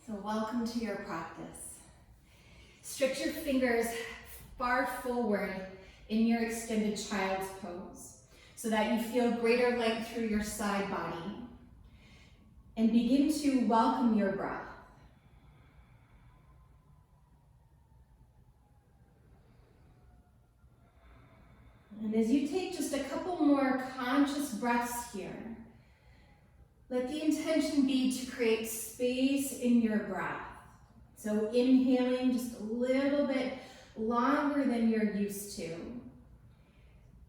So welcome to your practice. Stretch your fingers far forward in your extended child's pose so that you feel greater length through your side body. And begin to welcome your breath. And as you take just a couple more conscious breaths here, let the intention be to create space in your breath. So inhaling just a little bit longer than you're used to.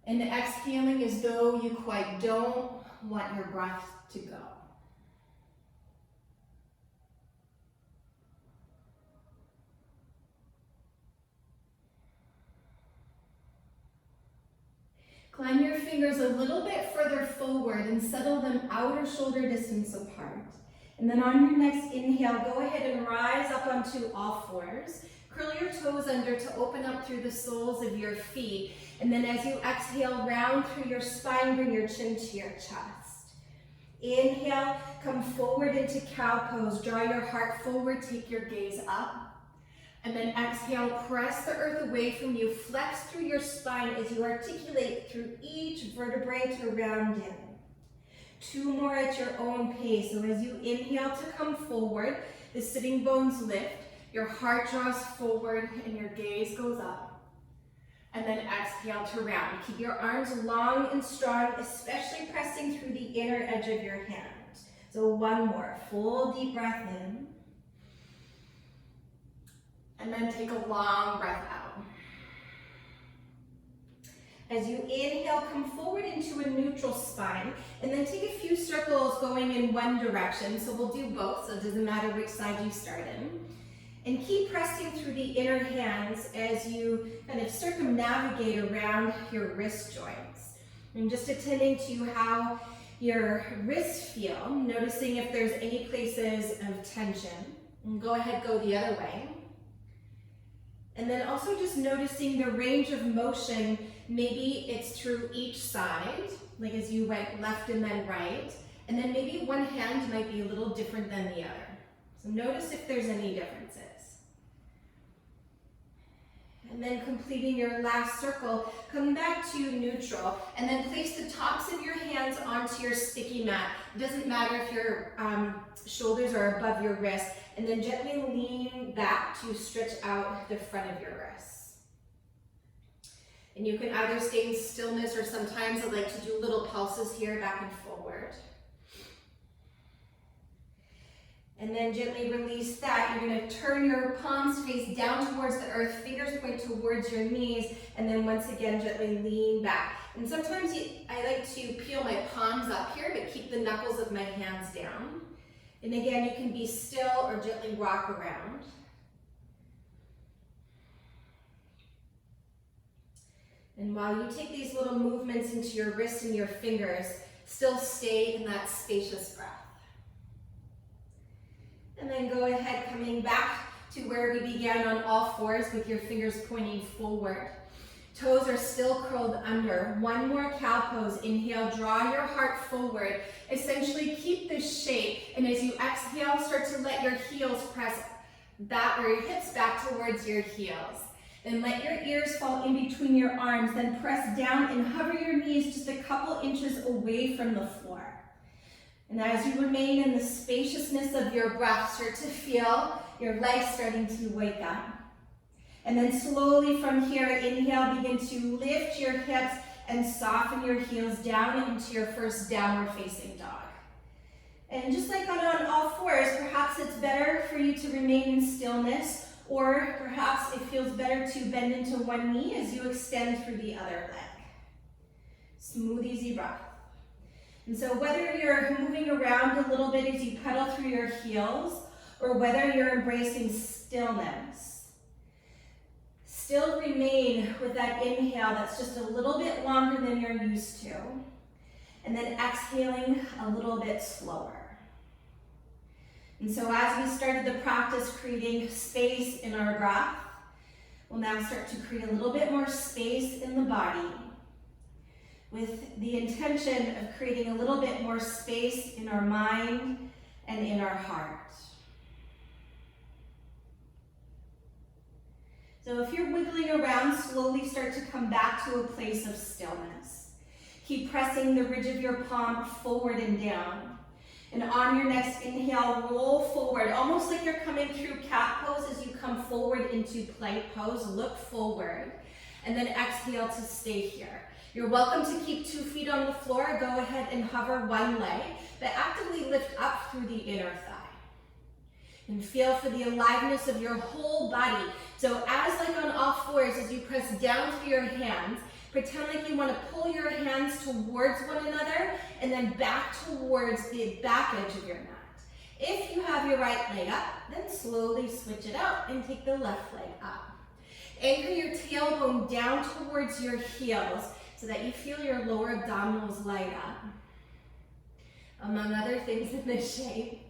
And exhaling as though you quite don't want your breath to go. Climb your fingers a little bit further forward and settle them outer shoulder distance apart. And then on your next inhale, go ahead and rise up onto all fours. Curl your toes under to open up through the soles of your feet. And then as you exhale, round through your spine, bring your chin to your chest. Inhale, come forward into cow pose. Draw your heart forward, take your gaze up. And then exhale, press the earth away from you. Flex through your spine as you articulate through each vertebrae to round in. 2 more at your own pace. So as you inhale to come forward, the sitting bones lift, your heart draws forward and your gaze goes up. And then exhale to round. Keep your arms long and strong, especially pressing through the inner edge of your hands. So 1 more, full deep breath in. And then take a long breath out. As you inhale, come forward into a neutral spine, and then take a few circles going in one direction. So we'll do both, so it doesn't matter which side you start in. And keep pressing through the inner hands as you kind of circumnavigate around your wrist joints. And just attending to how your wrists feel, noticing if there's any places of tension. And go ahead, go the other way. And then also just noticing the range of motion. Maybe it's through each side, like as you went left and then right. And then maybe one hand might be a little different than the other. So notice if there's any differences. And then completing your last circle, come back to neutral. And then place the tops of your hands onto your sticky mat. It doesn't matter if your shoulders are above your wrist. And then gently lean back to stretch out the front of your wrists. And you can either stay in stillness, or sometimes I like to do little pulses here back and forward. And then gently release that. You're going to turn your palms face down towards the earth, fingers point towards your knees, and then once again gently lean back. And sometimes I like to peel my palms up here, but keep the knuckles of my hands down. And again, you can be still or gently rock around. And while you take these little movements into your wrists and your fingers, still stay in that spacious breath. And then go ahead, coming back to where we began on all fours with your fingers pointing forward. Toes are still curled under. 1 more cow pose. Inhale, draw your heart forward. Essentially keep this shape, and as you exhale, start to let your heels press back, or your hips back towards your heels. Then let your ears fall in between your arms, then press down and hover your knees just a couple inches away from the floor. And as you remain in the spaciousness of your breath, start to feel your legs starting to wake up. And then slowly from here, inhale, begin to lift your hips and soften your heels down into your first downward facing dog. And just like on all fours, perhaps it's better for you to remain in stillness, or perhaps it feels better to bend into one knee as you extend through the other leg. Smooth, easy breath. And so whether you're moving around a little bit as you pedal through your heels, or whether you're embracing stillness, still remain with that inhale that's just a little bit longer than you're used to. And then exhaling a little bit slower. And so as we started the practice creating space in our breath, we'll now start to create a little bit more space in the body, with the intention of creating a little bit more space in our mind and in our heart. So if you're wiggling around, slowly start to come back to a place of stillness. Keep pressing the ridge of your palm forward and down. And on your next inhale, roll forward, almost like you're coming through cat pose as you come forward into plank pose. Look forward. And then exhale to stay here. You're welcome to keep 2 feet on the floor. Go ahead and hover one leg, but actively lift up through the inner thigh. And feel for the aliveness of your whole body. So as like on all fours, as you press down through your hands, pretend like you want to pull your hands towards one another and then back towards the back edge of your mat. If you have your right leg up, then slowly switch it out and take the left leg up. Anchor your tailbone down towards your heels so that you feel your lower abdominals light up. Among other things in this shape.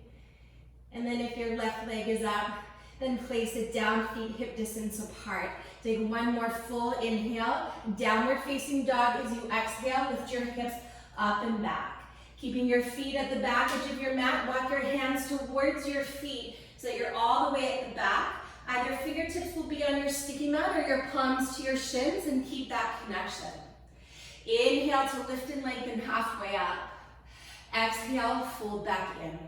And then if your left leg is up, then place it down, feet hip distance apart. Take one more full inhale, downward facing dog. As you exhale, lift your hips up and back. Keeping your feet at the back edge of your mat, walk your hands towards your feet so that you're all the way at the back. Either fingertips will be on your sticky mat or your palms to your shins, and keep that connection. Inhale to lift and lengthen halfway up. Exhale, fold back in.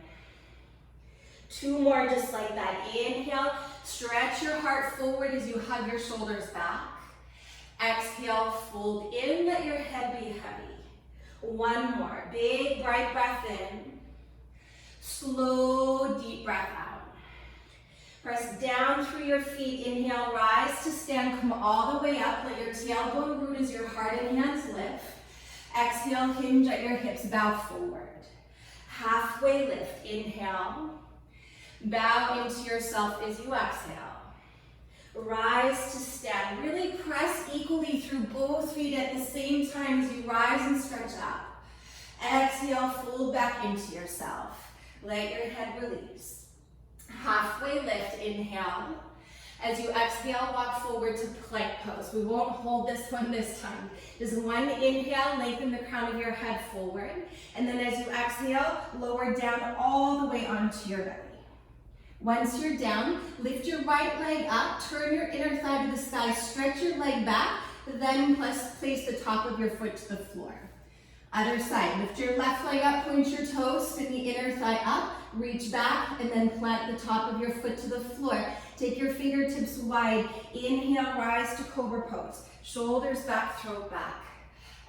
2 more just like that. Inhale, stretch your heart forward as you hug your shoulders back. Exhale, fold in, let your head be heavy. 1 more, big bright breath in. Slow, deep breath out. Press down through your feet. Inhale, rise to stand, come all the way up. Let your tailbone root as your heart and hands lift. Exhale, hinge at your hips, bow forward. Halfway lift, inhale. Bow into yourself as you exhale. Rise to stand. Really press equally through both feet at the same time as you rise and stretch up. Exhale, fold back into yourself. Let your head release. Halfway lift, inhale. As you exhale, walk forward to plank pose. We won't hold this one this time. Just one inhale, lengthen the crown of your head forward. And then as you exhale, lower down all the way onto your belly. Once you're down, lift your right leg up, turn your inner thigh to the sky, stretch your leg back, then place the top of your foot to the floor. Other side, lift your left leg up, point your toes, spin the inner thigh up, reach back, and then plant the top of your foot to the floor. Take your fingertips wide, inhale, rise to cobra pose. Shoulders back, throat back.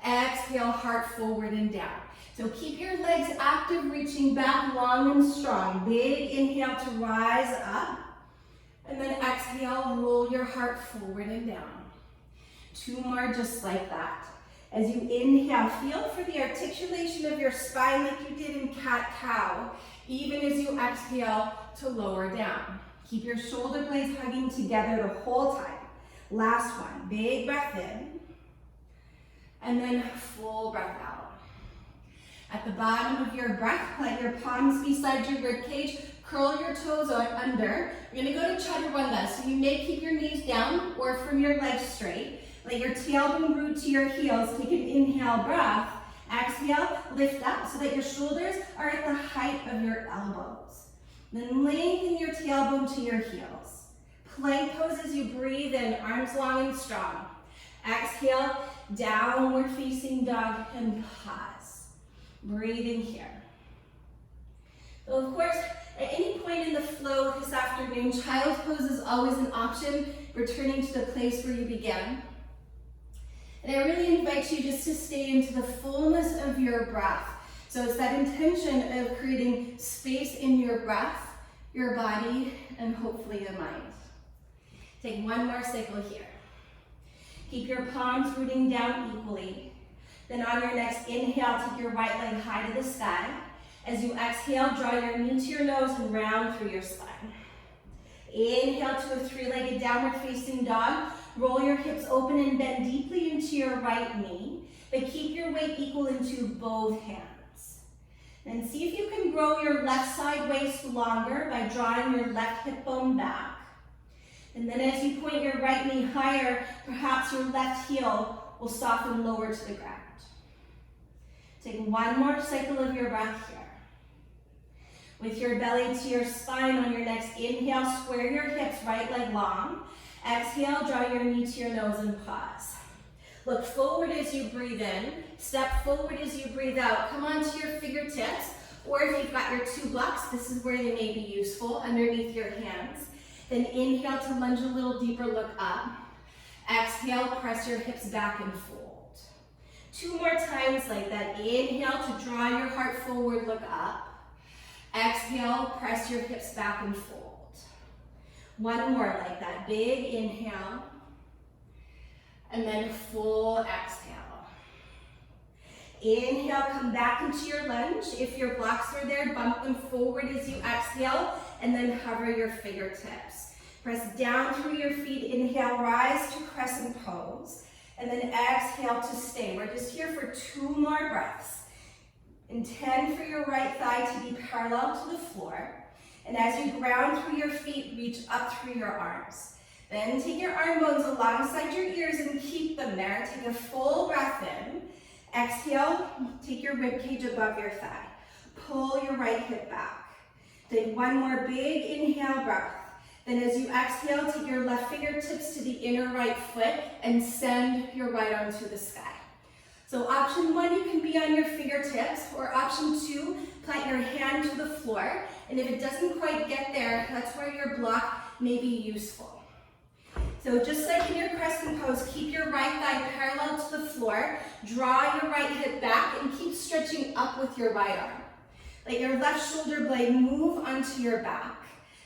Exhale, heart forward and down. So keep your legs active, reaching back long and strong. Big inhale to rise up. And then exhale, roll your heart forward and down. 2 more just like that. As you inhale, feel for the articulation of your spine like you did in cat-cow, even as you exhale to lower down. Keep your shoulder blades hugging together the whole time. Last one, big breath in, and then full breath out. At the bottom of your breath, let your palms beside your ribcage, curl your toes under. You're gonna go to chaturanga, so you may keep your knees down or from your legs straight. Let your tailbone root to your heels. Take an inhale breath. Exhale, lift up so that your shoulders are at the height of your elbows. Then lengthen your tailbone to your heels. Plank pose as you breathe in, arms long and strong. Exhale, downward facing dog and pause. Breathing here. So of course, at any point in the flow this afternoon, child pose is always an option, returning to the place where you began. And I really invite you just to stay into the fullness of your breath. So it's that intention of creating space in your breath, your body, and hopefully the mind. Take 1 more cycle here. Keep your palms rooting down equally. Then on your next inhale, take your right leg high to the sky. As you exhale, draw your knee to your nose and round through your spine. Inhale to a 3-legged downward facing dog. Roll your hips open and bend deeply into your right knee, but keep your weight equal into both hands. Then see if you can grow your left side waist longer by drawing your left hip bone back. And then as you point your right knee higher, perhaps your left heel will soften lower to the ground. Take 1 more cycle of your breath here. With your belly to your spine on your next inhale, square your hips, right leg long. Exhale, draw your knee to your nose and pause. Look forward as you breathe in. Step forward as you breathe out. Come onto your fingertips, or if you've got your 2 blocks, this is where they may be useful, underneath your hands. Then inhale to lunge a little deeper, look up. Exhale, press your hips back and fold. 2 more times like that. Inhale to draw your heart forward, look up. Exhale, press your hips back and fold. 1 more like that. Big inhale. And then full exhale. Inhale, come back into your lunge. If your blocks are there, bump them forward as you exhale, and then hover your fingertips. Press down through your feet. Inhale, rise to crescent pose. And then exhale to stay. We're just here for 2 more breaths. Intend for your right thigh to be parallel to the floor. And as you ground through your feet, reach up through your arms. Then take your arm bones alongside your ears and keep them there. Take a full breath in. Exhale, take your rib cage above your thigh. Pull your right hip back. Take 1 more big inhale breath. Then as you exhale, take your left fingertips to the inner right foot and send your right arm to the sky. So option 1, you can be on your fingertips, or option 2, plant your hand to the floor. And if it doesn't quite get there, that's where your block may be useful. So just like in your crescent pose, keep your right thigh parallel to the floor, draw your right hip back, and keep stretching up with your right arm. Let your left shoulder blade move onto your back.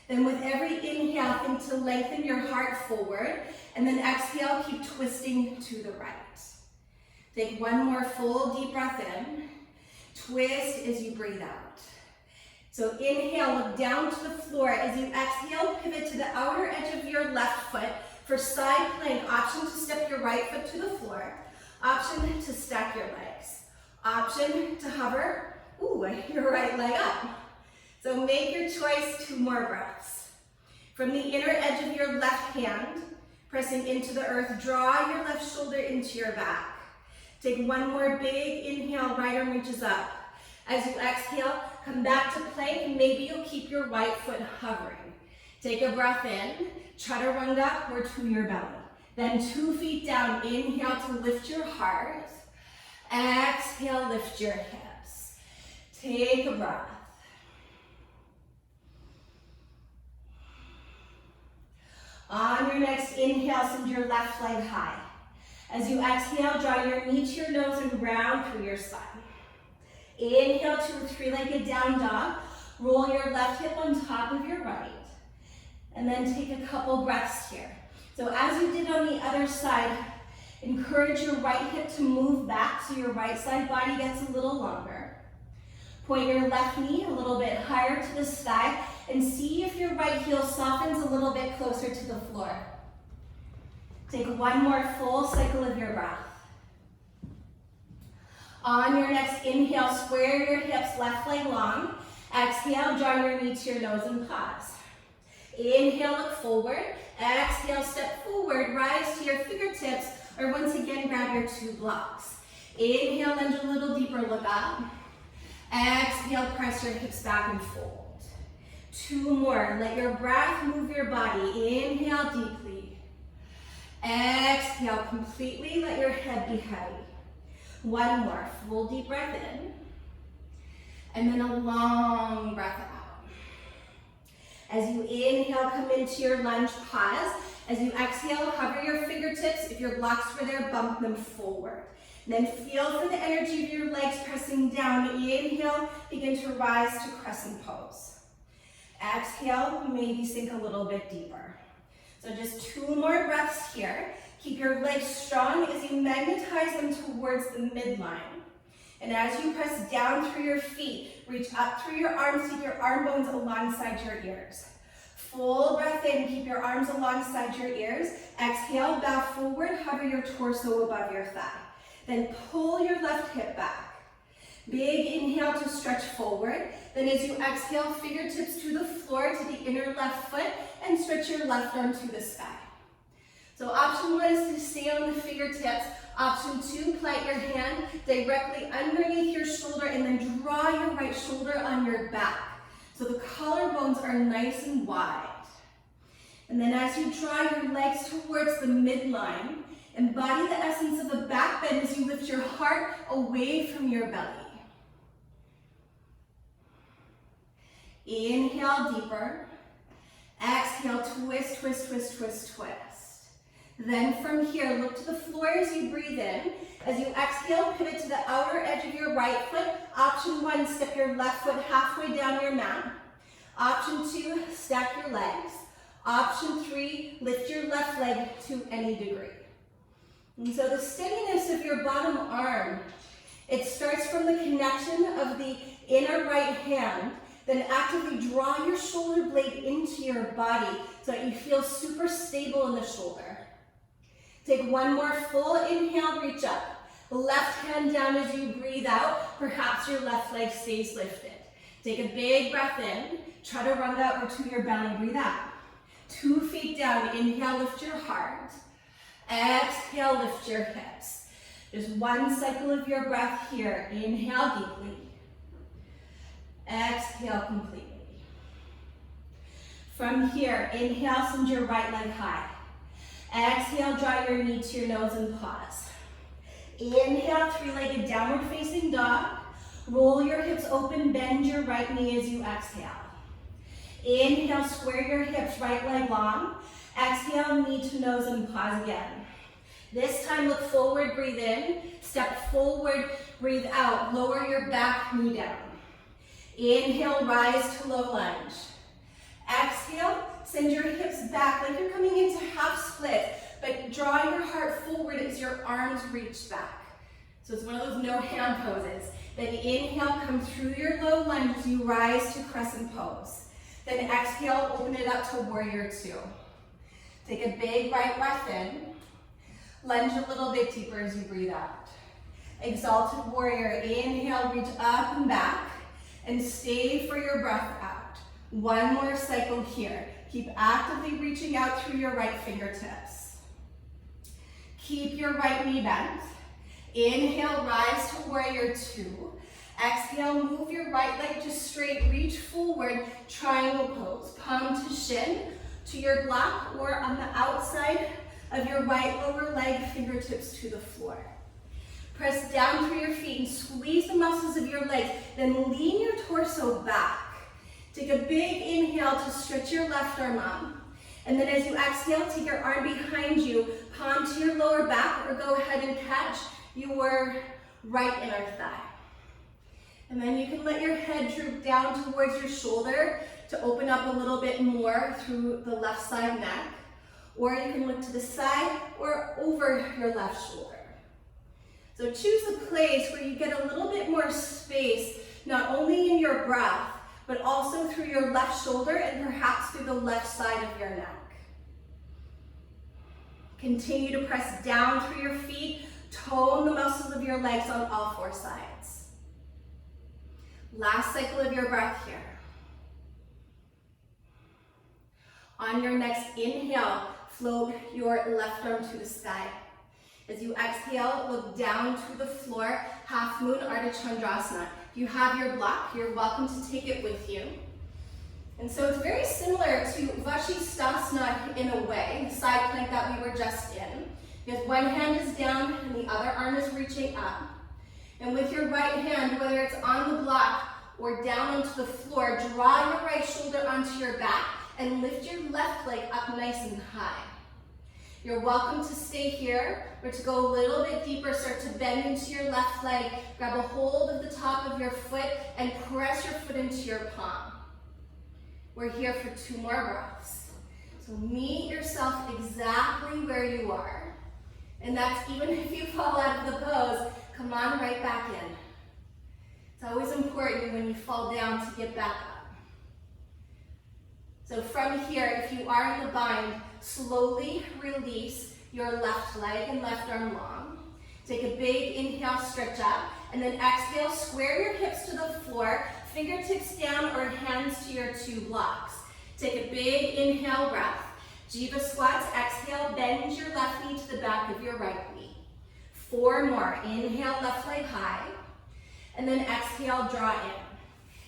Then with every inhale, think to lengthen your heart forward, and then exhale, keep twisting to the right. Take 1 more full deep breath in. Twist as you breathe out. So inhale, look down to the floor. As you exhale, pivot to the outer edge of your left foot for side plank. Option to step your right foot to the floor. Option to stack your legs. Option to hover your right leg up. So make your choice. 2 more breaths. From the inner edge of your left hand, pressing into the earth, draw your left shoulder into your back. Take 1 more big inhale, right arm reaches up. As you exhale, come back to plank, and maybe you'll keep your right foot hovering. Take a breath in, chaturanga, or to your belly. Then 2 feet down, inhale to lift your heart. Exhale, lift your hips. Take a breath. On your next inhale, send your left leg high. As you exhale, draw your knee to your nose and round through your spine. Inhale to a 3-legged down dog. Roll your left hip on top of your right. And then take a couple breaths here. So as you did on the other side, encourage your right hip to move back so your right side body gets a little longer. Point your left knee a little bit higher to the sky and see if your right heel softens a little bit closer to the floor. Take 1 more full cycle of your breath. On your next inhale, square your hips, left leg long. Exhale, draw your knee to your nose and pause. Inhale, look forward. Exhale, step forward, rise to your fingertips, or once again, grab your 2 blocks. Inhale, lunge a little deeper, look up. Exhale, press your hips back and fold. 2 more, let your breath move your body. Inhale deeply. Exhale completely, let your head be heavy. 1 more, full deep breath in. And then a long breath out. As you inhale, come into your lunge, pause. As you exhale, hover your fingertips. If your blocks were there, bump them forward. Then feel for the energy of your legs pressing down. Inhale, begin to rise to crescent pose. Exhale, maybe sink a little bit deeper. So just 2 more breaths here. Keep your legs strong as you magnetize them towards the midline. And as you press down through your feet, reach up through your arms, keep your arm bones alongside your ears. Full breath in, keep your arms alongside your ears. Exhale, bow forward, hover your torso above your thigh. Then pull your left hip back. Big inhale to stretch forward. Then as you exhale, fingertips to the floor, to the inner left foot, and stretch your left arm to the sky. So option 1 is to stay on the fingertips. Option 2, plant your hand directly underneath your shoulder and then draw your right shoulder on your back. So the collarbones are nice and wide. And then as you draw your legs towards the midline, embody the essence of a back bend as you lift your heart away from your belly. Inhale deeper. Exhale, twist, twist, twist, twist, twist. Then from here, look to the floor as you breathe in. As you exhale, pivot to the outer edge of your right foot. Option 1, step your left foot halfway down your mat. Option 2, stack your legs. Option 3, lift your left leg to any degree. And so the steadiness of your bottom arm, it starts from the connection of the inner right hand. Then actively draw your shoulder blade into your body so that you feel super stable in the shoulder. Take one more full inhale, reach up. Left hand down as you breathe out. Perhaps your left leg stays lifted. Take a big breath in. Try to run that over to your belly. Breathe out. 2 feet down. Inhale, lift your heart. Exhale, lift your hips. Just one cycle of your breath here. Inhale deeply. Exhale completely. From here, inhale, send your right leg high. Exhale, draw your knee to your nose and pause. Inhale, three-legged downward facing dog. Roll your hips open, bend your right knee as you exhale. Inhale, square your hips, right leg long. Exhale, knee to nose and pause again. This time look forward, breathe in. Step forward, breathe out. Lower your back knee down. Inhale, rise to low lunge. Exhale, send your hips back like you're coming into half split, but draw your heart forward as your arms reach back. So it's one of those no hand poses. Then inhale, come through your low lunge as you rise to crescent pose. Then exhale, open it up to warrior 2. Take a big right breath in. Lunge a little bit deeper as you breathe out. Exalted warrior, inhale, reach up and back. And stay for your breath out. One more cycle here. Keep actively reaching out through your right fingertips. Keep your right knee bent. Inhale, rise to warrior 2. Exhale, move your right leg just straight. Reach forward, triangle pose. Palm to shin, to your block, or on the outside of your right lower leg, fingertips to the floor. Press down through your feet and squeeze the muscles of your legs. Then lean your torso back. Take a big inhale to stretch your left arm up. And then as you exhale, take your arm behind you, palm to your lower back, or go ahead and catch your right inner thigh. And then you can let your head droop down towards your shoulder to open up a little bit more through the left side neck. Or you can look to the side or over your left shoulder. So choose a place where you get a little bit more space, not only in your breath, but also through your left shoulder and perhaps through the left side of your neck. Continue to press down through your feet, tone the muscles of your legs on all 4 sides. Last cycle of your breath here. On your next inhale, float your left arm to the sky. As you exhale, look down to the floor, half moon Ardha Chandrasana. If you have your block, you're welcome to take it with you. And so it's very similar to Vashisthasana in a way, the side plank that we were just in. Because one hand is down and the other arm is reaching up. And with your right hand, whether it's on the block or down onto the floor, draw your right shoulder onto your back and lift your left leg up nice and high. You're welcome to stay here, or to go a little bit deeper, start to bend into your left leg, grab a hold of the top of your foot, and press your foot into your palm. We're here for 2 more breaths. So meet yourself exactly where you are. And that's even if you fall out of the pose, come on right back in. It's always important when you fall down to get back up. So from here, if you are in the bind, slowly release your left leg and left arm long. Take a big inhale, stretch up, and then exhale, square your hips to the floor, fingertips down or hands to your 2 blocks. Take a big inhale breath. Jiva squats, exhale, bend your left knee to the back of your right knee. 4 more. Inhale, left leg high, and then exhale, draw in.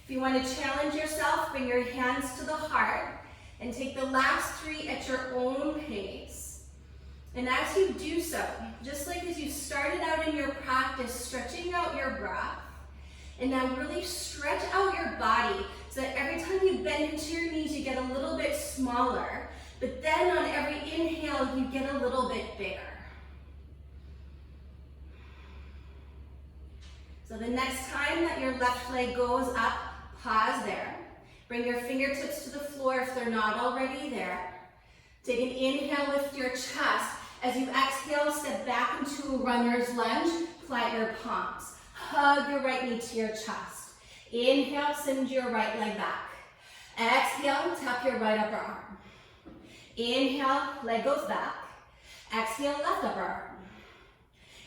If you want to challenge yourself, bring your hands to the heart. And take the last 3 at your own pace. And as you do so, just like as you started out in your practice, stretching out your breath, and now really stretch out your body so that every time you bend into your knees, you get a little bit smaller. But then on every inhale, you get a little bit bigger. So the next time that your left leg goes up, pause there. Bring your fingertips to the floor if they're not already there. Take an inhale, lift your chest. As you exhale, step back into a runner's lunge, flat your palms. Hug your right knee to your chest. Inhale, send your right leg back. Exhale, tap your right upper arm. Inhale, leg goes back. Exhale, left upper arm.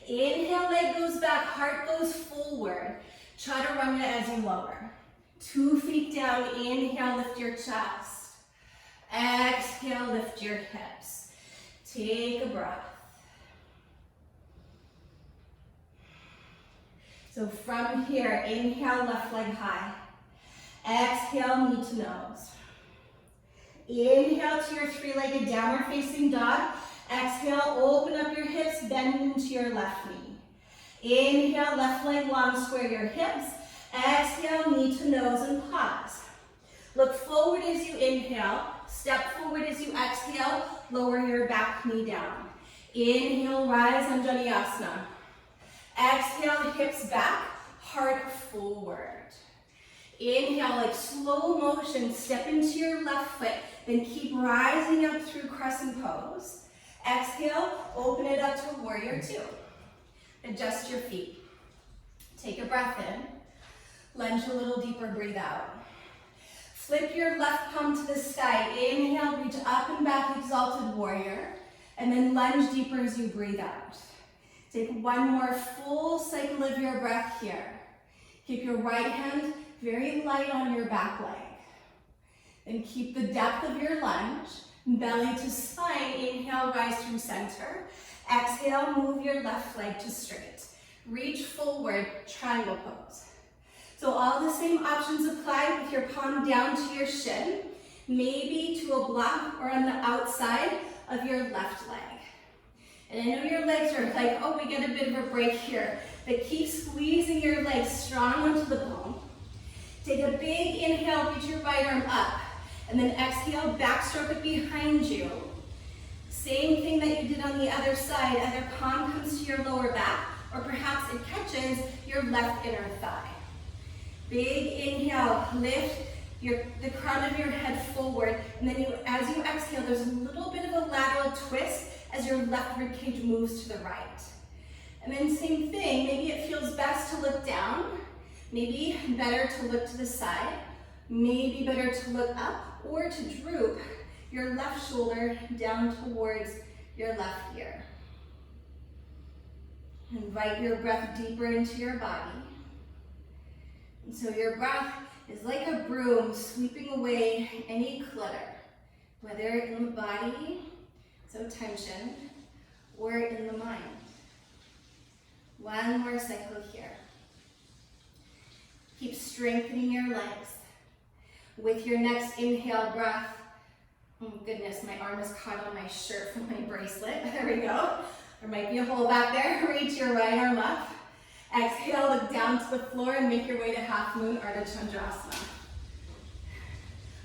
Inhale, leg goes back, heart goes forward. Chaturanga as you lower. 2 feet down, inhale, lift your chest. Exhale, lift your hips. Take a breath. So from here, inhale, left leg high. Exhale, knee to nose. Inhale to your 3-legged downward facing dog. Exhale, open up your hips, bend into your left knee. Inhale, left leg long, square your hips. Exhale, knee to nose and pause. Look forward as you inhale. Step forward as you exhale. Lower your back knee down. Inhale, rise, Anjaneyasana. Exhale, hips back, heart forward. Inhale, like slow motion, step into your left foot, then keep rising up through crescent pose. Exhale, open it up to warrior 2. Adjust your feet. Take a breath in. Lunge a little deeper, breathe out. Flip your left palm to the sky. Inhale, reach up and back, exalted warrior. And then lunge deeper as you breathe out. Take one more full cycle of your breath here. Keep your right hand very light on your back leg. Then keep the depth of your lunge. Belly to spine. Inhale, rise through center. Exhale, move your left leg to straight. Reach forward, triangle pose. So all the same options apply with your palm down to your shin, maybe to a block or on the outside of your left leg. And I know your legs are like, oh, we get a bit of a break here, but keep squeezing your legs strong onto the bone. Take a big inhale, reach your right arm up, and then exhale, backstroke it behind you. Same thing that you did on the other side, either palm comes to your lower back, or perhaps it catches your left inner thigh. Big inhale, lift the crown of your head forward, and then as you exhale, there's a little bit of a lateral twist as your left ribcage moves to the right. And then same thing, maybe it feels best to look down, maybe better to look to the side, maybe better to look up, or to droop your left shoulder down towards your left ear. Invite your breath deeper into your body. And so your breath is like a broom sweeping away any clutter, whether in the body, so tension, or in the mind. One more cycle here. Keep strengthening your legs. With your next inhale breath, oh goodness, my arm is caught on my shirt from my bracelet. There we go. There might be a hole back there. Reach your right arm up. Exhale, look down to the floor and make your way to half moon Ardha Chandrasana.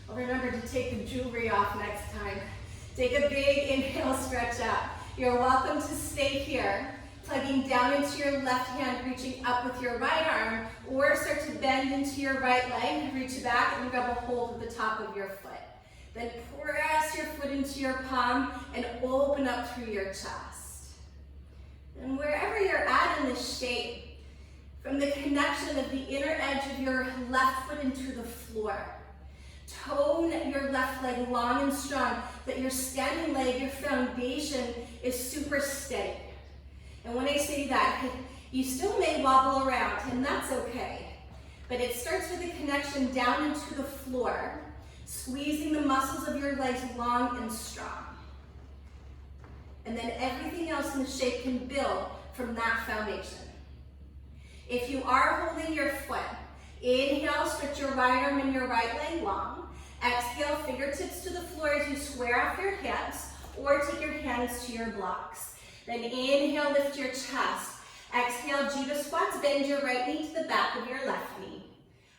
Well, remember to take the jewelry off next time. Take a big inhale, stretch out. You're welcome to stay here, plugging down into your left hand, reaching up with your right arm, or start to bend into your right leg, reach back and grab a hold of the top of your foot. Then press your foot into your palm and open up through your chest. And wherever you're at in this shape, from the connection of the inner edge of your left foot into the floor, tone your left leg long and strong, that your standing leg, your foundation is super steady. And when I say that, you still may wobble around, and that's okay. But it starts with a connection down into the floor, squeezing the muscles of your legs long and strong. And then everything else in the shape can build from that foundation. If you are holding your foot, inhale, stretch your right arm and your right leg long. Exhale, fingertips to the floor. to square off your hips or take your hands to your blocks. Then inhale, lift your chest. Exhale, Jiva squats, bend your right knee to the back of your left knee.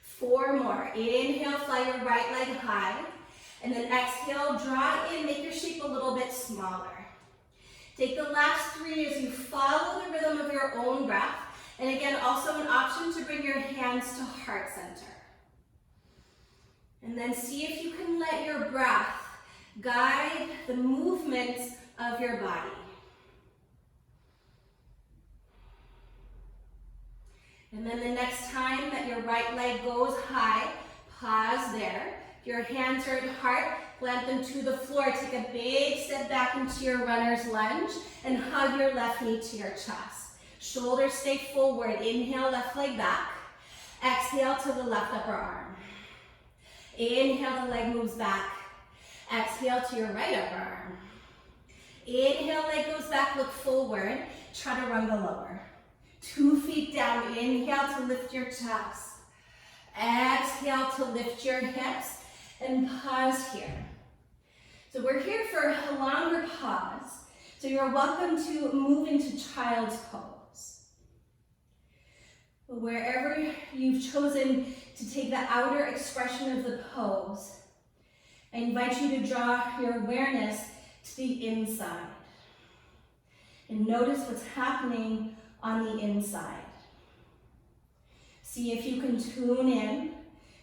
4 more. Inhale, fly your right leg high. And then exhale, draw in, make your shape a little bit smaller. Take the last 3 as you follow the rhythm of your own breath. And again, also an option to bring your hands to heart center. And then see if you can let your breath guide the movements of your body. And then the next time that your right leg goes high, pause there. If your hands are at heart, plant them to the floor. Take a big step back into your runner's lunge and hug your left knee to your chest. Shoulders stay forward. Inhale, left leg back. Exhale to the left upper arm. Inhale, the leg moves back. Exhale to your right upper arm. Inhale, leg goes back, look forward. Chaturanga lower. 2 feet down. Inhale to lift your chest. Exhale to lift your hips and pause here. So we're here for a longer pause. So you're welcome to move into child's pose. Wherever you've chosen to take the outer expression of the pose, I invite you to draw your awareness to the inside. And notice what's happening on the inside. See if you can tune in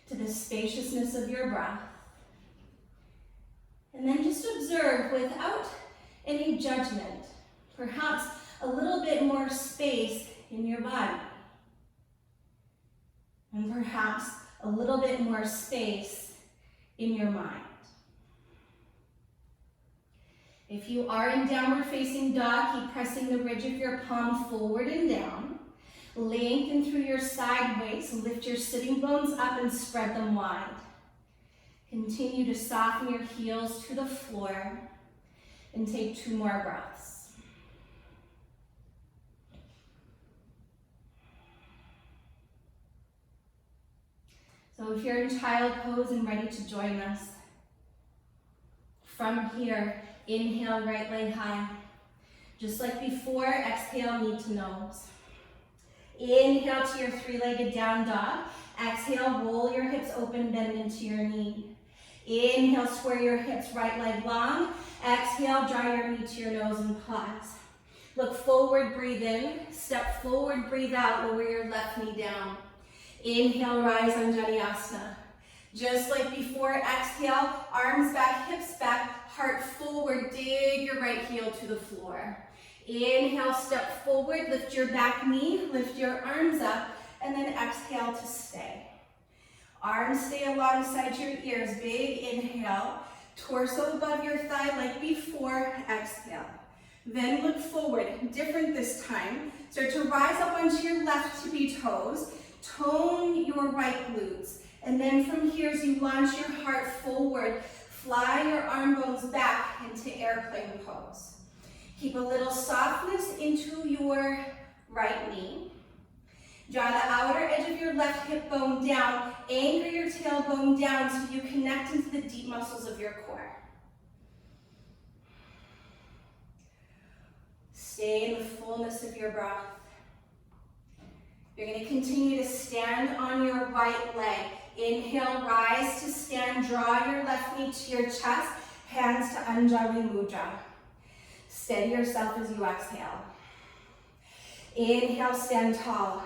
to the spaciousness of your breath. And then just observe without any judgment, perhaps a little bit more space in your body. And perhaps a little bit more space in your mind. If you are in downward facing dog, keep pressing the ridge of your palm forward and down. Lengthen through your side waist, lift your sitting bones up and spread them wide. Continue to soften your heels to the floor and take 2 more breaths. So if you're in child pose and ready to join us, from here, inhale, right leg high. Just like before, exhale, knee to nose. Inhale to your 3-legged down dog. Exhale, roll your hips open, bend into your knee. Inhale, square your hips, right leg long. Exhale, draw your knee to your nose and pause. Look forward, breathe in. Step forward, breathe out, lower your left knee down. Inhale, rise, Anjaneyasana. Just like before, exhale, arms back, hips back, heart forward, dig your right heel to the floor. Inhale, step forward, lift your back knee, lift your arms up, and then exhale to stay. Arms stay alongside your ears, big inhale, torso above your thigh like before, exhale. Then look forward, different this time. Start to rise up onto your left tippy toes, tone your right glutes. And then from here, as you launch your heart forward, fly your arm bones back into airplane pose. Keep a little softness into your right knee. Draw the outer edge of your left hip bone down. Anchor your tailbone down so you connect into the deep muscles of your core. Stay in the fullness of your breath. You're going to continue to stand on your right leg. Inhale, rise to stand. Draw your left knee to your chest. Hands to Anjali Mudra. Steady yourself as you exhale. Inhale, stand tall.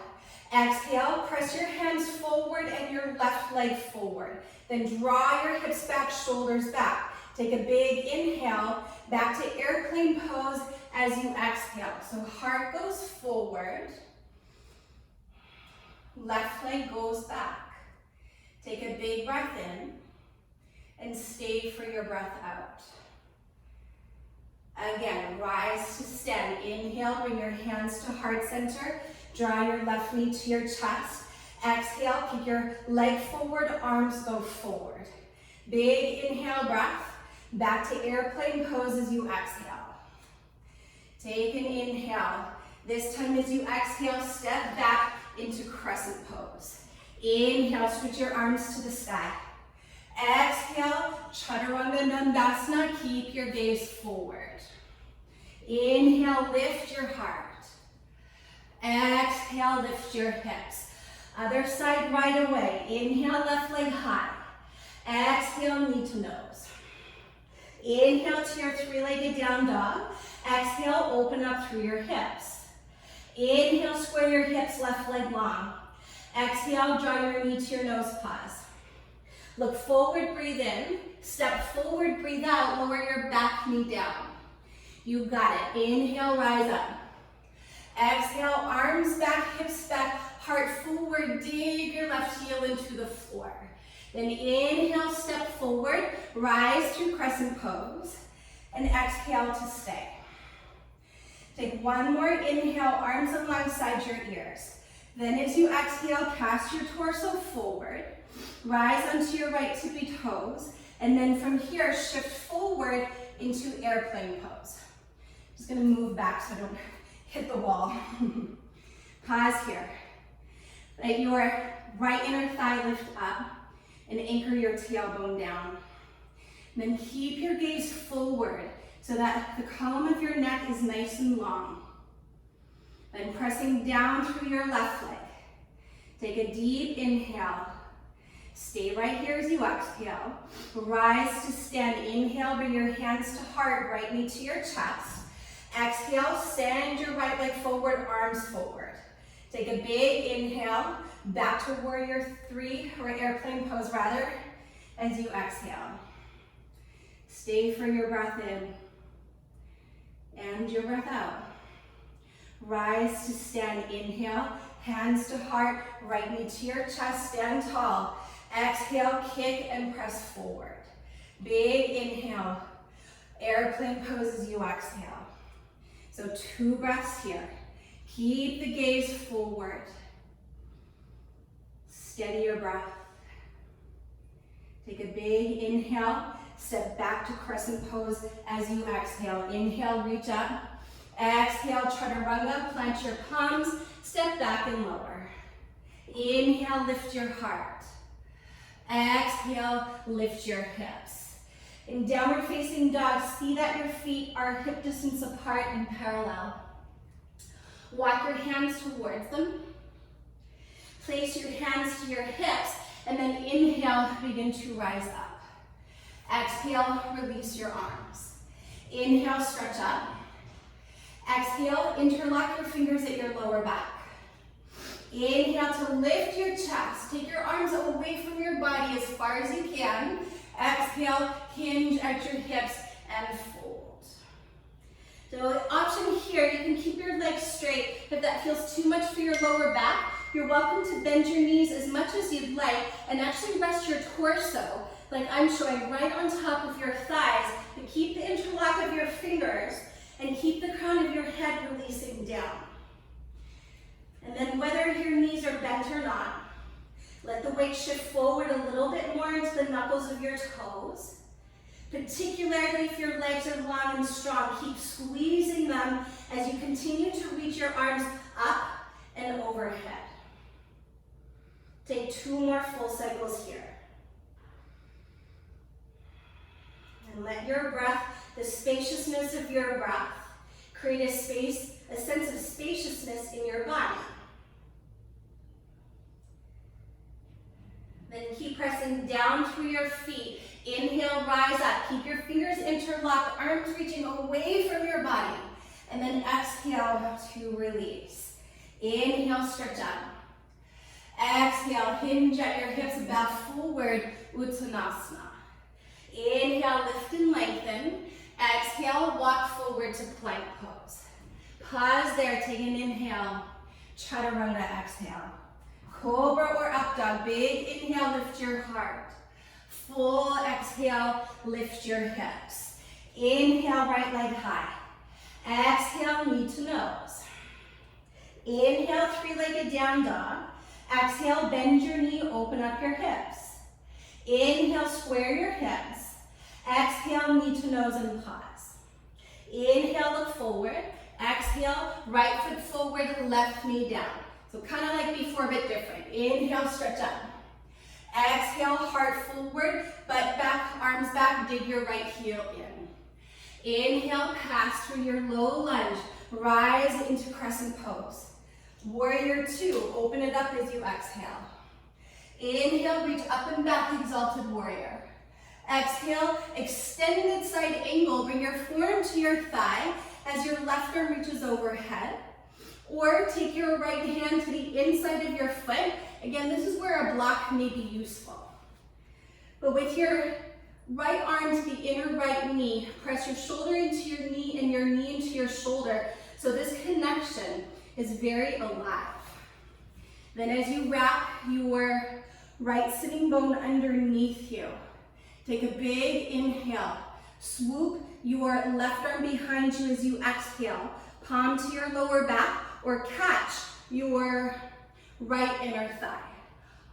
Exhale, press your hands forward and your left leg forward. Then draw your hips back, shoulders back. Take a big inhale, back to airplane pose as you exhale. So heart goes forward. Left leg goes back. Take a big breath in and stay for your breath out. Again, rise to stand. Inhale, bring your hands to heart center. Draw your left knee to your chest. Exhale, kick your leg forward, arms go forward. Big inhale breath. Back to airplane pose as you exhale. Take an inhale. This time as you exhale, step back into crescent pose. Inhale, switch your arms to the sky. Exhale, Chaturanga Dandasana, keep your gaze forward. Inhale, lift your heart. Exhale, lift your hips. Other side right away. Inhale, left leg high. Exhale, knee to nose. Inhale to your three-legged down dog. Exhale, open up through your hips. Inhale, square your hips, left leg long. Exhale, draw your knee to your nose, pause. Look forward, breathe in. Step forward, breathe out, lower your back knee down. You got it. Inhale, rise up. Exhale, arms back, hips back, heart forward, dig your left heel into the floor. Then inhale, step forward, rise to crescent pose, and exhale to stay. Take one more inhale, arms alongside your ears. Then as you exhale, cast your torso forward, rise onto your right tippy toes, and then from here, shift forward into airplane pose. Just gonna move back so I don't hit the wall. Pause here. Let your right inner thigh lift up and anchor your tailbone down. And then keep your gaze forward so that the column of your neck is nice and long. Then pressing down through your left leg. Take a deep inhale. Stay right here as you exhale. Rise to stand. Inhale, bring your hands to heart, right knee to your chest. Exhale, send your right leg forward, arms forward. Take a big inhale, back to warrior three, or airplane pose rather, as you exhale. Stay for your breath in, and your breath out. Rise to stand, inhale, hands to heart, right knee to your chest, stand tall. Exhale, kick and press forward. Big inhale, airplane pose as you exhale. So 2 breaths here. Keep the gaze forward. Steady your breath. Take a big inhale, step back to crescent pose as you exhale. Inhale, reach up. Exhale, chaturanga, plant your palms, step back and lower. Inhale, lift your heart. Exhale, lift your hips. In downward facing dog, see that your feet are hip distance apart and parallel. Walk your hands towards them. Place your hands to your hips, and then inhale, begin to rise up. Exhale, release your arms. Inhale, stretch up. Exhale, interlock your fingers at your lower back. Inhale to lift your chest. Take your arms away from your body as far as you can. Exhale, hinge at your hips and fold. So option here, you can keep your legs straight. If that feels too much for your lower back, you're welcome to bend your knees as much as you'd like and actually rest your torso, like I'm showing, right on top of your thighs, but keep the interlock of your fingers and keep the crown of your head releasing down. And then whether your knees are bent or not, let the weight shift forward a little bit more into the knuckles of your toes. Particularly if your legs are long and strong, keep squeezing them as you continue to reach your arms up and overhead. Take 2 more full cycles here. And let your breath, the spaciousness of your breath, create a sense of spaciousness in your body. Then keep pressing down through your feet. Inhale, rise up. Keep your fingers interlocked, arms reaching away from your body. And then exhale to release. Inhale, stretch up. Exhale, hinge at your hips, bow forward, Uttanasana. Inhale, lift and lengthen. Exhale, walk forward to plank pose. Pause there, take an inhale. Chaturanga, exhale. Cobra or up dog, big inhale, lift your heart. Full exhale, lift your hips. Inhale, right leg high. Exhale, knee to nose. Inhale, 3-legged down dog. Exhale, bend your knee, open up your hips. Inhale, square your hips. Exhale, knee to nose and pause. Inhale, look forward. Exhale, right foot forward, left knee down. So kind of like before, a bit different. Inhale, stretch up. Exhale, heart forward, butt back, arms back, dig your right heel in. Inhale, pass through your low lunge, rise into crescent pose. Warrior two, open it up as you exhale. Inhale, reach up and back, exalted warrior. Exhale, extended side angle, bring your forearm to your thigh as your left arm reaches overhead. Or take your right hand to the inside of your foot. Again, this is where a block may be useful. But with your right arm to the inner right knee, press your shoulder into your knee and your knee into your shoulder. So this connection is very alive. Then as you wrap your right sitting bone underneath you, take a big inhale. Swoop your left arm behind you as you exhale. Palm to your lower back or catch your right inner thigh.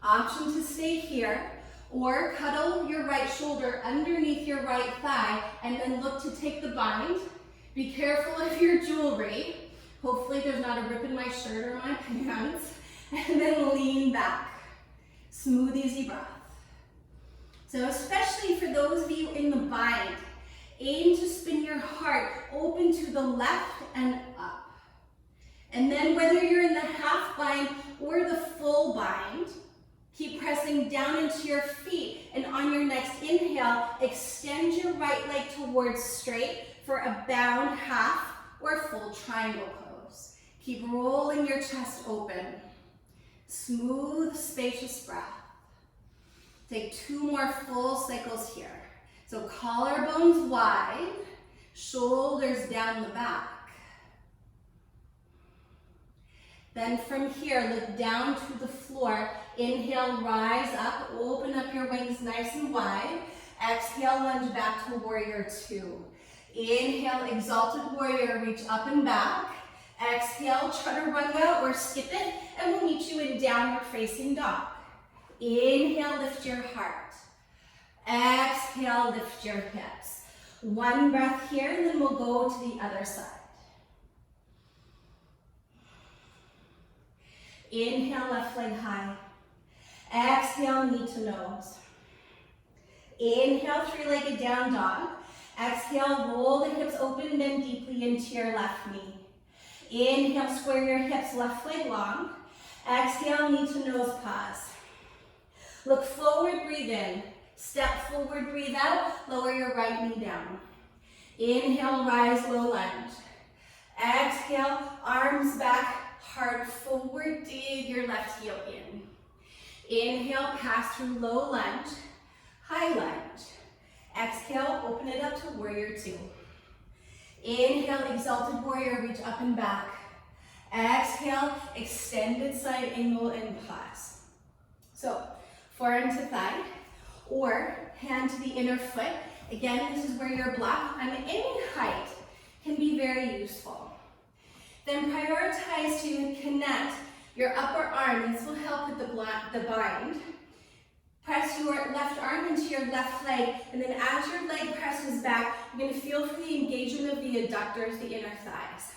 Option to stay here or cuddle your right shoulder underneath your right thigh and then look to take the bind. Be careful of your jewelry. Hopefully there's not a rip in my shirt or my pants. And then lean back. Smooth, easy breath. So especially for those of you in the bind, aim to spin your heart open to the left and up. And then whether you're in the half bind or the full bind, keep pressing down into your feet. And on your next inhale, extend your right leg towards straight for a bound half or full triangle pose. Keep rolling your chest open. Smooth, spacious breath. Take 2 more full cycles here. So collarbones wide, shoulders down the back. Then from here, look down to the floor. Inhale, rise up, open up your wings nice and wide. Exhale, lunge back to warrior two. Inhale, exalted warrior, reach up and back. Exhale, chaturanga or skip it, and we'll meet you in downward facing dog. Inhale, lift your heart. Exhale, lift your hips. 1 breath here, and then we'll go to the other side. Inhale, left leg high. Exhale, knee to nose. Inhale, 3-legged down dog. Exhale, roll the hips open, bend deeply into your left knee. Inhale, square your hips, left leg long. Exhale, knee to nose, pause. Look forward, breathe in. Step forward, breathe out. Lower your right knee down. Inhale, rise, low lunge. Exhale, arms back, heart forward, dig your left heel in. Inhale, pass through low lunge, high lunge. Exhale, open it up to warrior two. Inhale, exalted warrior, reach up and back. Exhale, extended side angle and pause. So, forearm to thigh, or hand to the inner foot. Again, this is where your block on any height can be very useful. Then prioritize to connect your upper arm. This will help with the bind. Press your left arm into your left leg, and then as your leg presses back, you're going to feel for the engagement of the adductors, the inner thighs.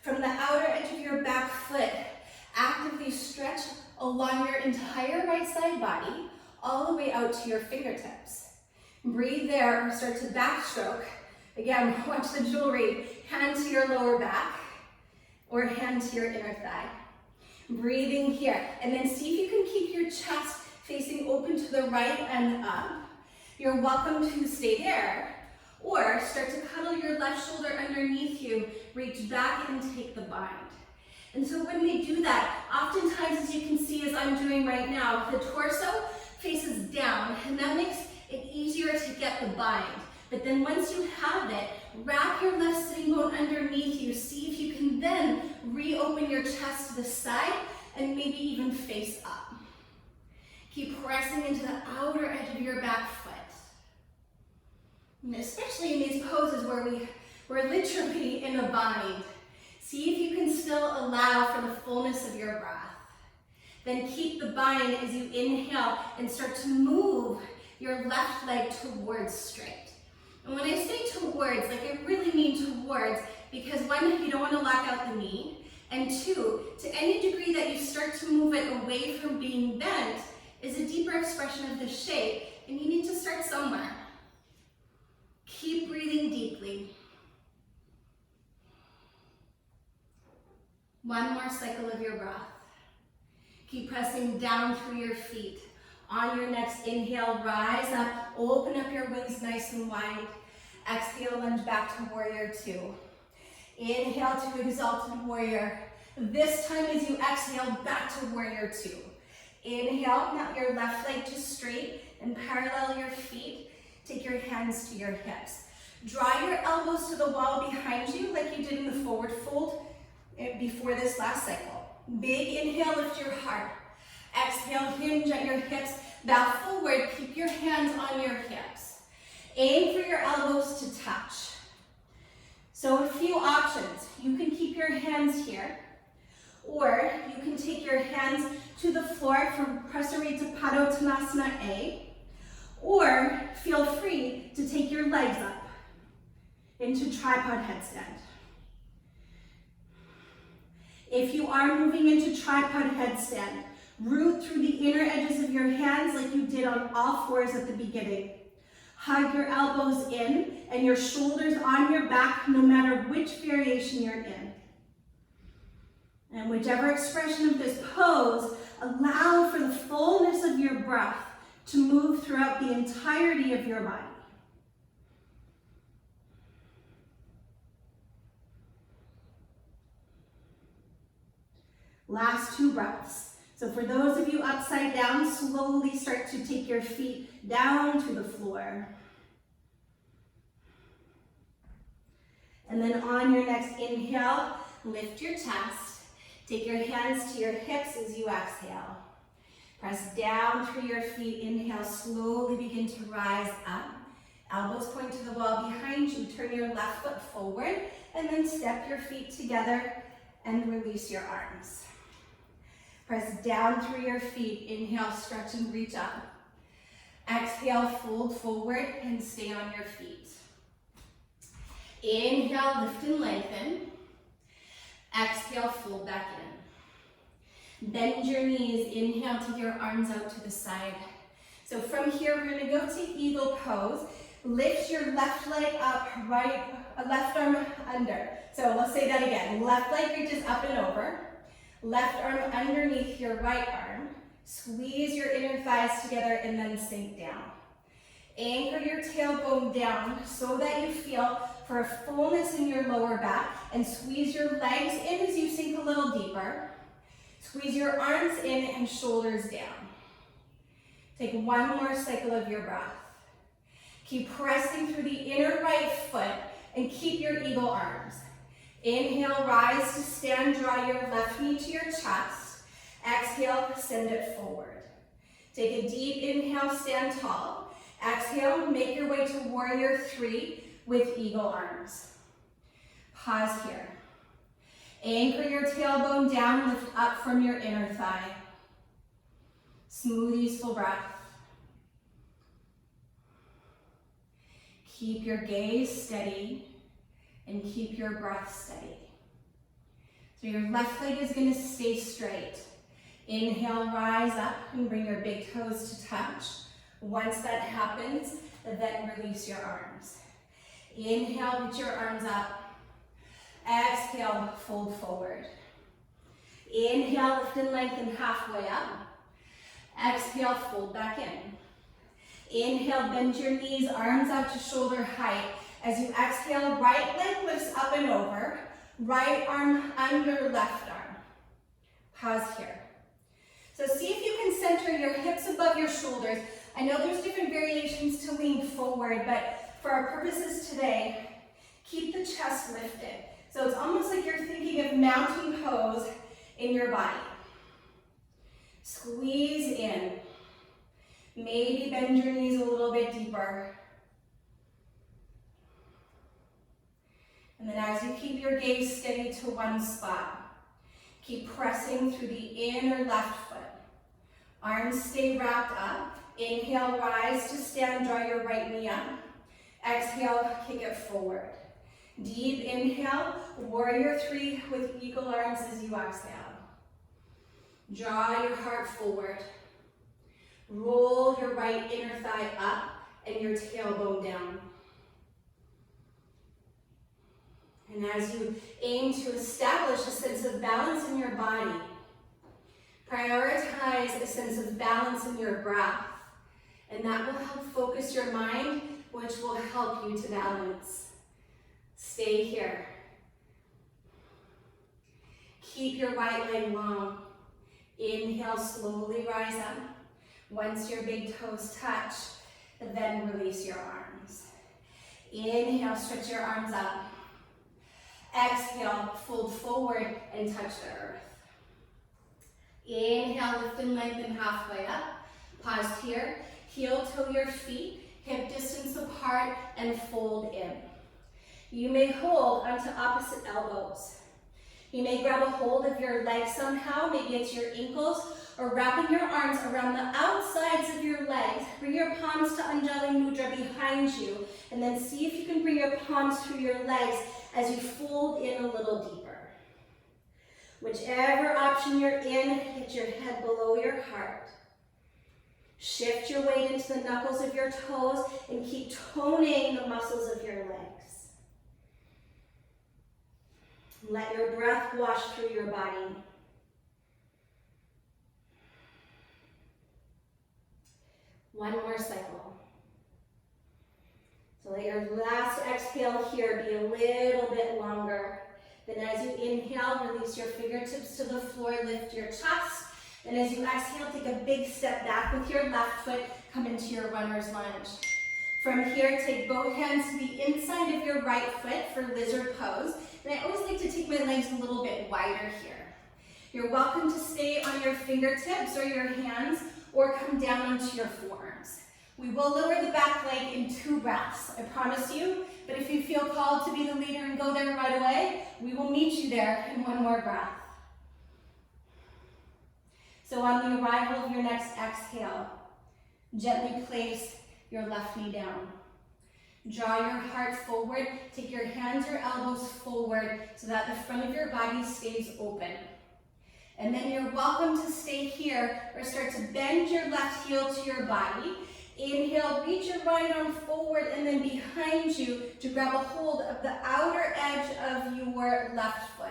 From the outer edge of your back foot, actively stretch along your entire right side body, all the way out to your fingertips. Breathe there, or start to backstroke. Again, watch the jewelry. Hand to your lower back, or hand to your inner thigh. Breathing here, and then see if you can keep your chest facing open to the right and up. You're welcome to stay there, or start to cuddle your left shoulder underneath you, reach back and take the bind. And so when we do that, oftentimes, as you can see as I'm doing right now, the torso faces down, and that makes it easier to get the bind. But then once you have it, wrap your left sitting bone underneath you. See if you can then reopen your chest to the side and maybe even face up. Keep pressing into the outer edge of your back foot. And especially in these poses where we're literally in a bind. See if you can still allow for the fullness of your breath. Then keep the bind as you inhale and start to move your left leg towards straight. And when I say towards, like I really mean towards, because 1, you don't want to lock out the knee, and 2, to any degree that you start to move it away from being bent, is a deeper expression of the shape, and you need to start somewhere. Keep breathing deeply. One more cycle of your breath. Keep pressing down through your feet. On your next inhale, rise up, open up your wings nice and wide. Exhale, lunge back to warrior two. Inhale to exalted warrior. This time as you exhale, back to warrior two. Inhale, mount your left leg to straight and parallel your feet. Take your hands to your hips. Draw your elbows to the wall behind you like you did in the forward fold before this last cycle. Big inhale, lift your heart. Exhale, hinge at your hips, bow forward, keep your hands on your hips. Aim for your elbows to touch. So a few options. You can keep your hands here, or you can take your hands to the floor for Prasarita Padottanasana A, or feel free to take your legs up into tripod headstand. If you are moving into tripod headstand, root through the inner edges of your hands like you did on all fours at the beginning. Hug your elbows in and your shoulders on your back no matter which variation you're in. And whichever expression of this pose, allow for the fullness of your breath to move throughout the entirety of your body. Last two breaths. So for those of you upside down, slowly start to take your feet down to the floor. And then on your next inhale, lift your chest. Take your hands to your hips as you exhale. Press down through your feet. Inhale, slowly begin to rise up. Elbows point to the wall behind you. Turn your left foot forward and then step your feet together and release your arms. Press down through your feet. Inhale, stretch and reach up. Exhale, fold forward and stay on your feet. Inhale, lift and lengthen. Exhale, fold back in. Bend your knees. Inhale, take your arms out to the side. So from here, we're gonna go to eagle pose. Lift your left leg up, left arm under. So let's say that again. Left leg reaches up and over. Left arm underneath your right arm. Squeeze your inner thighs together and then sink down. Anchor your tailbone down so that you feel for a fullness in your lower back, and squeeze your legs in as you sink a little deeper. Squeeze your arms in and shoulders down. Take one more cycle of your breath. Keep pressing through the inner right foot and keep your eagle arms. Inhale, rise to stand, draw your left knee to your chest. Exhale, send it forward. Take a deep inhale, stand tall. Exhale, make your way to warrior three with eagle arms. Pause here. Anchor your tailbone down, lift up from your inner thigh. Smooth, easeful breath. Keep your gaze steady and keep your breath steady. So your left leg is going to stay straight. Inhale, rise up and bring your big toes to touch. Once that happens, then release your arms. Inhale, reach your arms up. Exhale, fold forward. Inhale, lift and lengthen halfway up. Exhale, fold back in. Inhale, bend your knees, arms out to shoulder height. As you exhale, right leg lifts up and over. Right arm under left arm. Pause here. So see if you can center your hips above your shoulders. I know there's different variations to lean forward, but for our purposes today, keep the chest lifted. So it's almost like you're thinking of mountain pose in your body. Squeeze in. Maybe bend your knees a little bit deeper. And then as you keep your gaze steady to one spot, keep pressing through the inner left foot. Arms stay wrapped up. Inhale, rise to stand, draw your right knee up. Exhale, kick it forward. Deep inhale, warrior three with eagle arms as you exhale. Draw your heart forward. Roll your right inner thigh up and your tailbone down. And as you aim to establish a sense of balance in your body, prioritize a sense of balance in your breath. And that will help focus your mind, which will help you to balance. Stay here. Keep your right leg long. Inhale, slowly rise up. Once your big toes touch, then release your arms. Inhale, stretch your arms up. Exhale, fold forward and touch the earth. Inhale, lift and lengthen halfway up. Pause here. Heel toe your feet, hip distance apart, and fold in. You may hold onto opposite elbows. You may grab a hold of your legs somehow, maybe it's your ankles, or wrapping your arms around the outsides of your legs. Bring your palms to Anjali Mudra behind you, and then see if you can bring your palms through your legs as you fold in a little deeper. Whichever option you're in, get your head below your heart. Shift your weight into the knuckles of your toes and keep toning the muscles of your legs. Let your breath wash through your body. One more cycle. So let your last exhale here be a little bit longer. Then as you inhale, release your fingertips to the floor, lift your chest. And as you exhale, take a big step back with your left foot, come into your runner's lunge. From here, take both hands to the inside of your right foot for lizard pose. And I always like to take my legs a little bit wider here. You're welcome to stay on your fingertips or your hands or come down onto your forearms. We will lower the back leg in 2 breaths, I promise you. But if you feel called to be the leader and go there right away, we will meet you there in 1 more breath. So on the arrival of your next exhale, gently place your left knee down. Draw your heart forward, take your hands or elbows forward so that the front of your body stays open. And then you're welcome to stay here or start to bend your left heel to your body. Inhale, reach your right arm forward and then behind you to grab a hold of the outer edge of your left foot.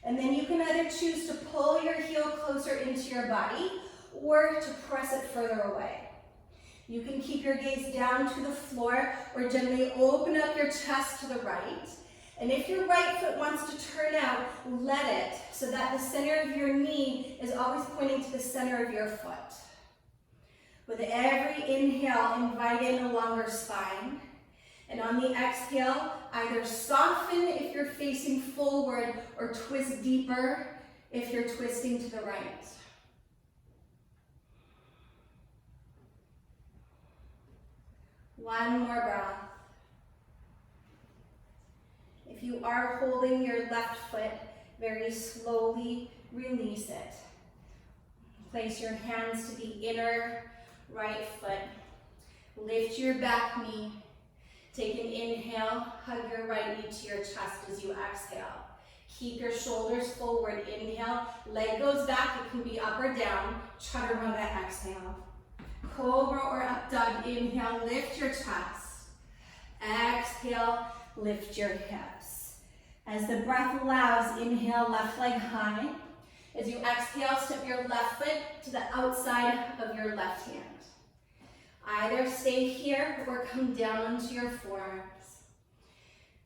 And then you can either choose to pull your heel closer into your body or to press it further away. You can keep your gaze down to the floor or gently open up your chest to the right. And if your right foot wants to turn out, let it so that the center of your knee is always pointing to the center of your foot. With every inhale, invite in a longer spine. And on the exhale, either soften if you're facing forward or twist deeper if you're twisting to the right. One more breath. If you are holding your left foot, very slowly release it. Place your hands to the inner right foot. Lift your back knee. Take an inhale, hug your right knee to your chest as you exhale. Keep your shoulders forward. Inhale, leg goes back. It can be up or down. Chaturanga, exhale. Cobra or up dog, inhale, lift your chest. Exhale, lift your hips. As the breath allows, inhale, left leg high. As you exhale, step your left foot to the outside of your left hand. Either stay here or come down onto your forearms.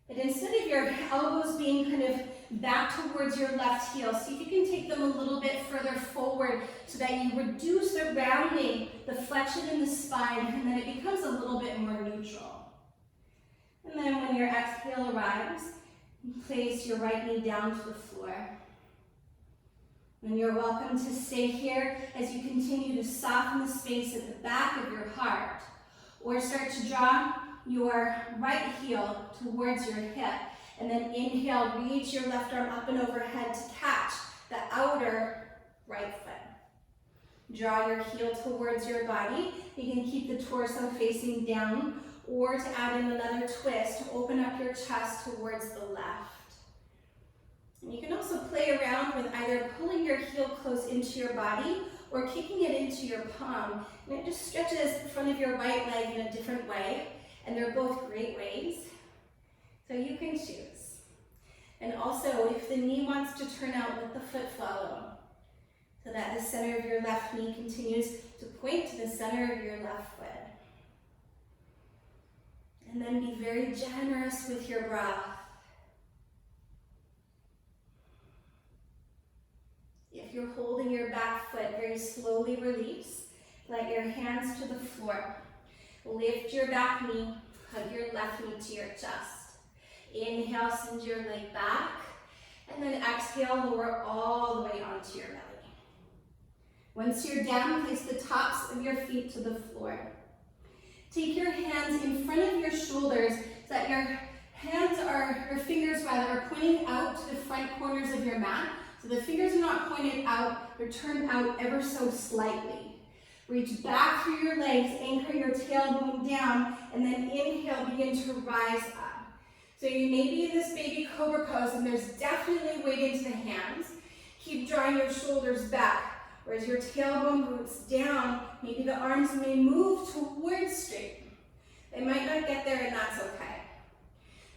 But instead of your elbows being kind of back towards your left heel, see if you can take them a little bit further forward so that you reduce the rounding, the flexion in the spine, and then it becomes a little bit more neutral. And then when your exhale arrives, place your right knee down to the floor. And you're welcome to stay here as you continue to soften the space at the back of your heart. Or start to draw your right heel towards your hip. And then inhale, reach your left arm up and overhead to catch the outer right foot. Draw your heel towards your body. You can keep the torso facing down, or to add in another twist, to open up your chest towards the left. And you can also play around with either pulling your heel close into your body or kicking it into your palm. And it just stretches the front of your right leg in a different way. And they're both great ways. So you can choose. And also, if the knee wants to turn out, let the foot follow. So that the center of your left knee continues to point to the center of your left foot. And then be very generous with your breath. If you're holding your back foot, very slowly release. Let your hands to the floor. Lift your back knee, hug your left knee to your chest. Inhale, send your leg back. And then exhale, lower all the way onto your belly. Once you're down, place the tops of your feet to the floor. Take your hands in front of your shoulders so that your fingers are pointing out to the front corners of your mat. So the fingers are not pointed out, they're turned out ever so slightly. Reach back through your legs, anchor your tailbone down, and then inhale, begin to rise up. So you may be in this baby cobra pose, and there's definitely weight into the hands. Keep drawing your shoulders back. Whereas your tailbone roots down, maybe the arms may move towards straight. They might not get there, and that's okay.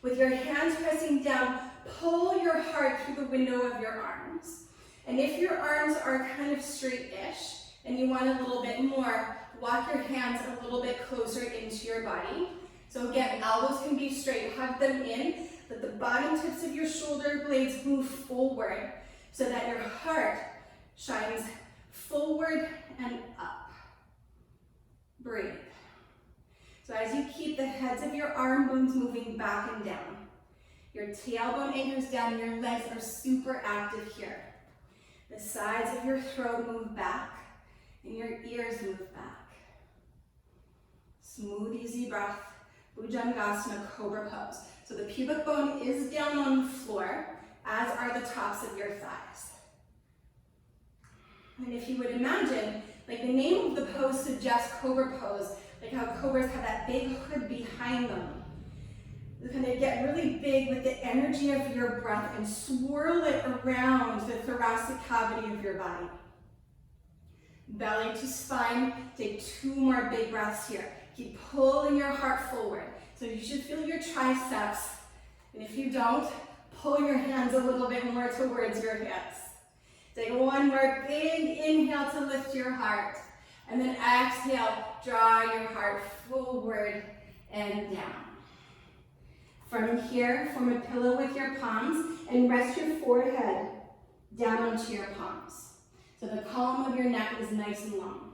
With your hands pressing down, pull your heart through the window of your arms. And if your arms are kind of straight-ish, and you want a little bit more, walk your hands a little bit closer into your body. So again, elbows can be straight, hug them in, let the bottom tips of your shoulder blades move forward so that your heart shines forward and up. Breathe. So as you keep the heads of your arm bones moving back and down, your tailbone anchors down, your legs are super active here. The sides of your throat move back, and your ears move back. Smooth, easy breath, Bhujangasana, Cobra Pose. So the pubic bone is down on the floor, as are the tops of your thighs. And if you would imagine, like the name of the pose suggests Cobra Pose, like how cobras have that big hood behind them. You kind of get really big with the energy of your breath and swirl it around the thoracic cavity of your body. Belly to spine, take 2 more big breaths here. Keep pulling your heart forward. So you should feel your triceps. And if you don't, pull your hands a little bit more towards your hips. Take 1 more big inhale to lift your heart. And then exhale, draw your heart forward and down. From here, form a pillow with your palms and rest your forehead down onto your palms. So the column of your neck is nice and long.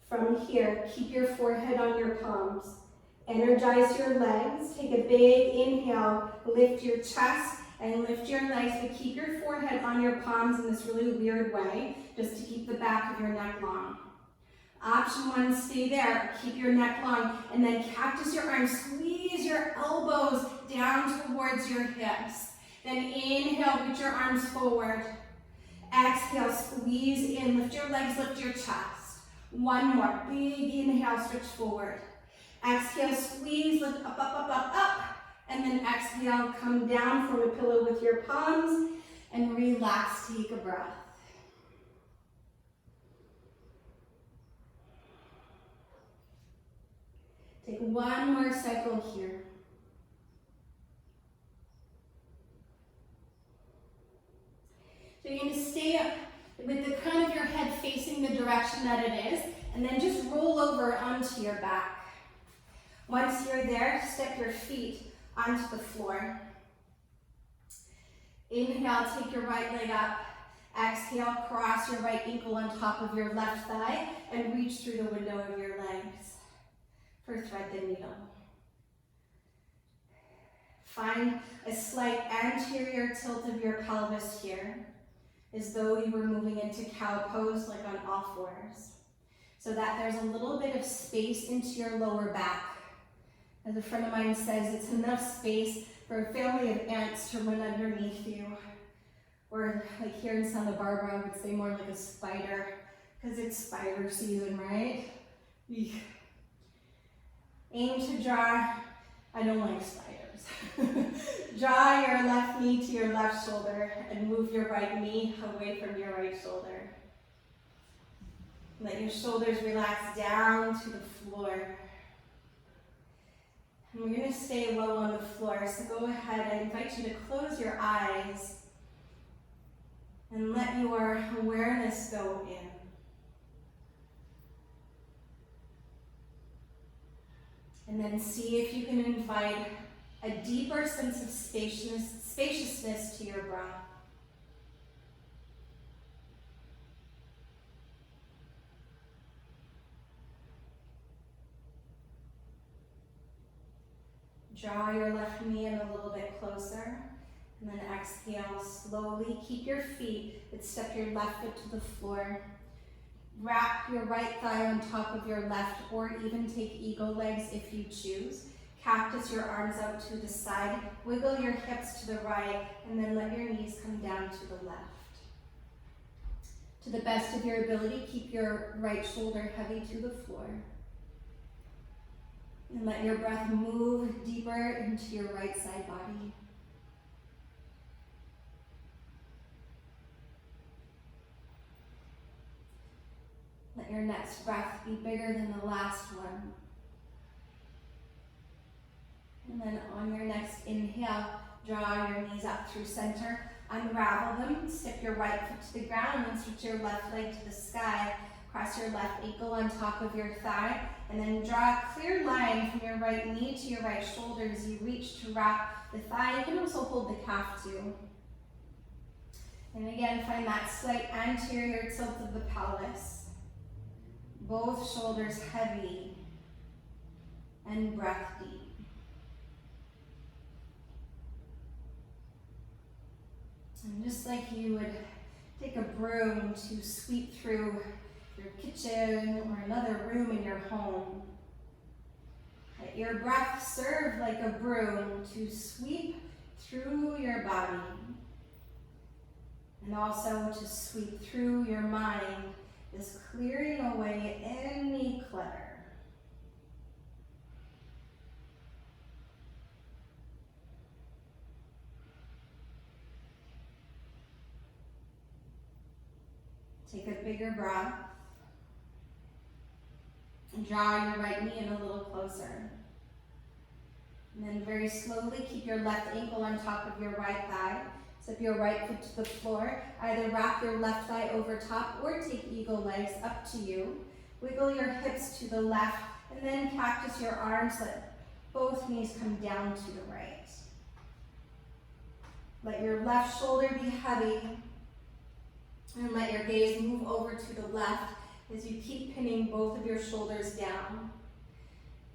From here, keep your forehead on your palms. Energize your legs. Take a big inhale, lift your chest and lift your legs, but keep your forehead on your palms in this really weird way, just to keep the back of your neck long. Option 1, stay there, keep your neck long, and then cactus your arms, squeeze your elbows down towards your hips. Then inhale, reach your arms forward. Exhale, squeeze in, lift your legs, lift your chest. 1 more, big inhale, stretch forward. Exhale, squeeze, lift up, up, up, up, up. And then exhale, come down from a pillow with your palms and relax, take a breath. Take 1 more cycle here. So you're going to stay up with the crown of your head facing the direction that it is, and then just roll over onto your back. Once you're there, step your feet onto the floor. Inhale, take your right leg up. Exhale, cross your right ankle on top of your left thigh and reach through the window of your legs for thread the needle. Find a slight anterior tilt of your pelvis here, as though you were moving into cow pose, like on all fours, so that there's a little bit of space into your lower back. As a friend of mine says, it's enough space for a family of ants to run underneath you. Or like here in Santa Barbara, I would say more like a spider, because it's spider season, right? Eek. Aim to draw I don't like spiders. Draw your left knee to your left shoulder and move your right knee away from your right shoulder. Let your shoulders relax down to the floor. And we're going to stay low on the floor, so go ahead. I invite you to close your eyes and let your awareness go in. And then see if you can invite a deeper sense of spaciousness to your breath. Draw your left knee in a little bit closer, and then exhale slowly. Keep your feet, but step your left foot to the floor. Wrap your right thigh on top of your left, or even take eagle legs if you choose. Cactus your arms out to the side. Wiggle your hips to the right, and then let your knees come down to the left. To the best of your ability, keep your right shoulder heavy to the floor. And let your breath move deeper into your right side body. Let your next breath be bigger than the last one. And then on your next inhale, draw your knees up through center. Unravel them, step your right foot to the ground, and then switch your left leg to the sky. Cross your left ankle on top of your thigh, and then draw a clear line from your right knee to your right shoulder as you reach to wrap the thigh. You can also hold the calf too. And again, find that slight anterior tilt of the pelvis. Both shoulders heavy, and breath deep. And just like you would take a broom to sweep through your kitchen or another room in your home, let your breath serve like a broom to sweep through your body, and also to sweep through your mind, is clearing away any clutter. Take a bigger breath. And draw your right knee in a little closer. And then very slowly keep your left ankle on top of your right thigh. Step your right foot to the floor. Either wrap your left thigh over top or take eagle legs, up to you. Wiggle your hips to the left, and then cactus your arms. Let both knees come down to the right. Let your left shoulder be heavy, and let your gaze move over to the left as you keep pinning both of your shoulders down.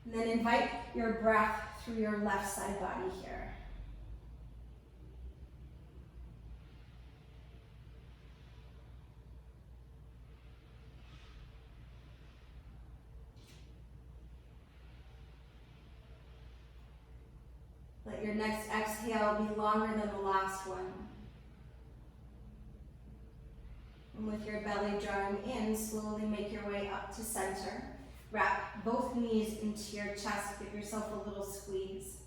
And then invite your breath through your left side body here. Let your next exhale be longer than the last one. And with your belly drawing in, slowly make your way up to center. Wrap both knees into your chest. Give yourself a little squeeze.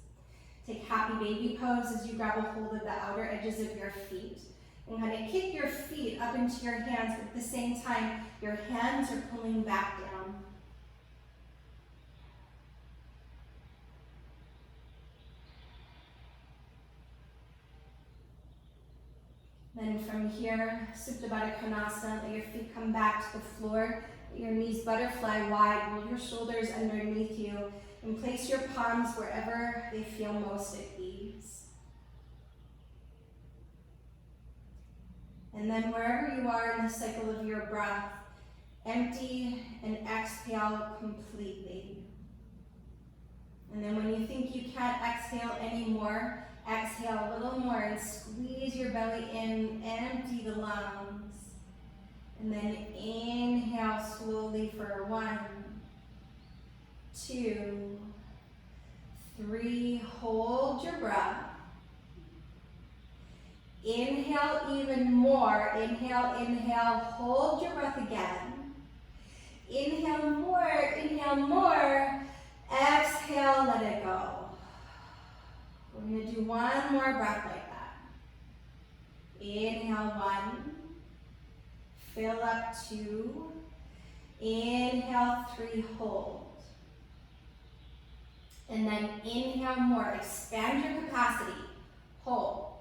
Take happy baby pose as you grab a hold of the outer edges of your feet. And kind of kick your feet up into your hands, but at the same time, your hands are pulling back down. Then from here, Supta Baddha Konasana, let your feet come back to the floor. Let your knees butterfly wide. Roll your shoulders underneath you and place your palms wherever they feel most at ease. And then wherever you are in the cycle of your breath, empty and exhale completely. And then when you think you can't exhale anymore, exhale a little more and squeeze your belly in, empty the lungs. And then inhale slowly for 1, 2, 3. Hold your breath. Inhale even more. Inhale, inhale. Hold your breath again. Inhale more, inhale more. Exhale, let it go. We're going to do one more breath like that. Inhale, 1. Fill up, 2. Inhale, 3, hold. And then inhale more, expand your capacity, hold.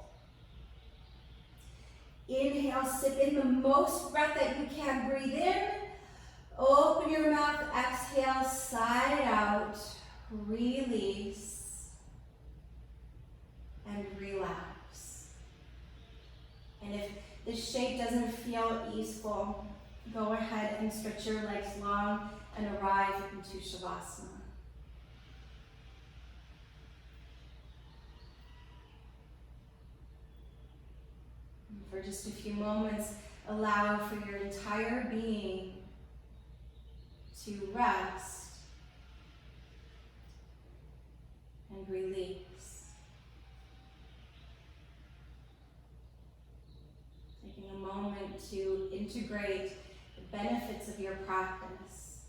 Inhale, sip in the most breath that you can, breathe in. Open your mouth, exhale, side out, release, and relax. And if this shape doesn't feel easeful, go ahead and stretch your legs long and arrive into Shavasana. And for just a few moments, allow for your entire being to rest and release. Taking a moment to integrate the benefits of your practice.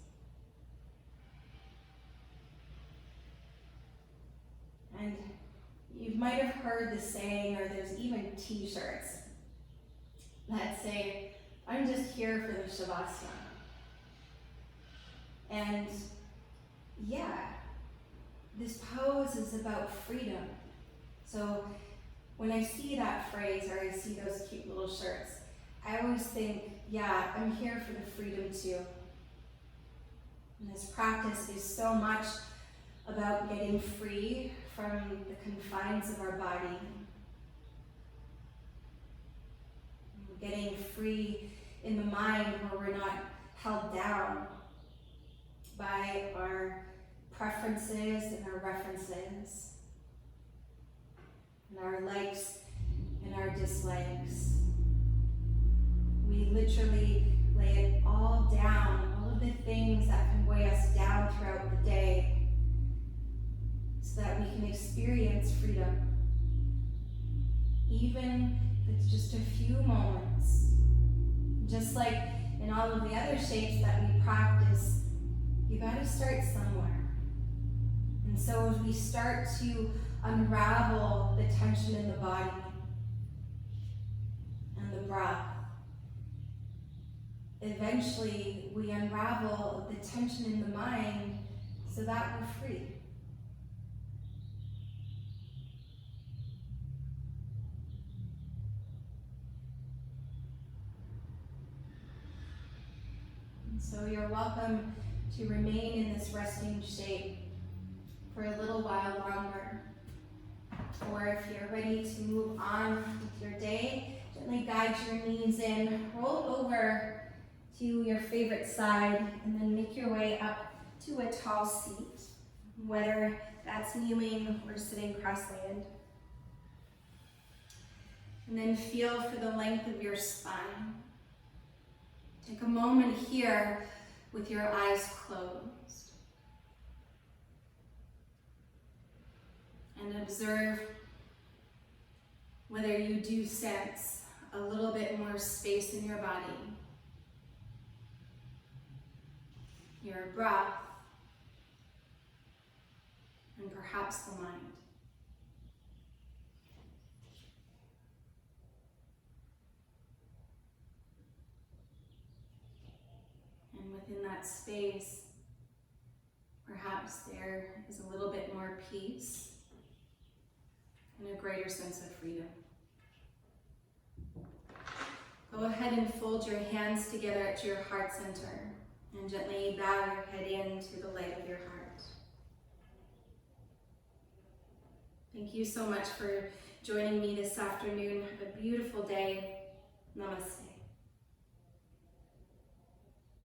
And you might have heard the saying, or there's even t-shirts that say, I'm just here for the Shavasana. And yeah, this pose is about freedom. So when I see that phrase or I see those cute little shirts, I always think, yeah, I'm here for the freedom too. And this practice is so much about getting free from the confines of our body. Getting free in the mind where we're not held down by our preferences and our references, and our likes and our dislikes. We literally lay it all down, all of the things that can weigh us down throughout the day, so that we can experience freedom. Even if it's just a few moments. Just like in all of the other shapes that we practice, you gotta start somewhere. And so as we start to unravel the tension in the body and the breath, eventually we unravel the tension in the mind so that we're free. And so you're welcome to remain in this resting shape for a little while longer. Or if you're ready to move on with your day, gently guide your knees in, roll over to your favorite side, and then make your way up to a tall seat, whether that's kneeling or sitting cross-legged. And then feel for the length of your spine. Take a moment here with your eyes closed. And observe whether you do sense a little bit more space in your body, your breath, and perhaps the mind. And within that space, perhaps there is a little bit more peace and a greater sense of freedom. Go ahead and fold your hands together at your heart center and gently bow your head into the light of your heart. Thank you so much for joining me this afternoon. Have a beautiful day. Namaste.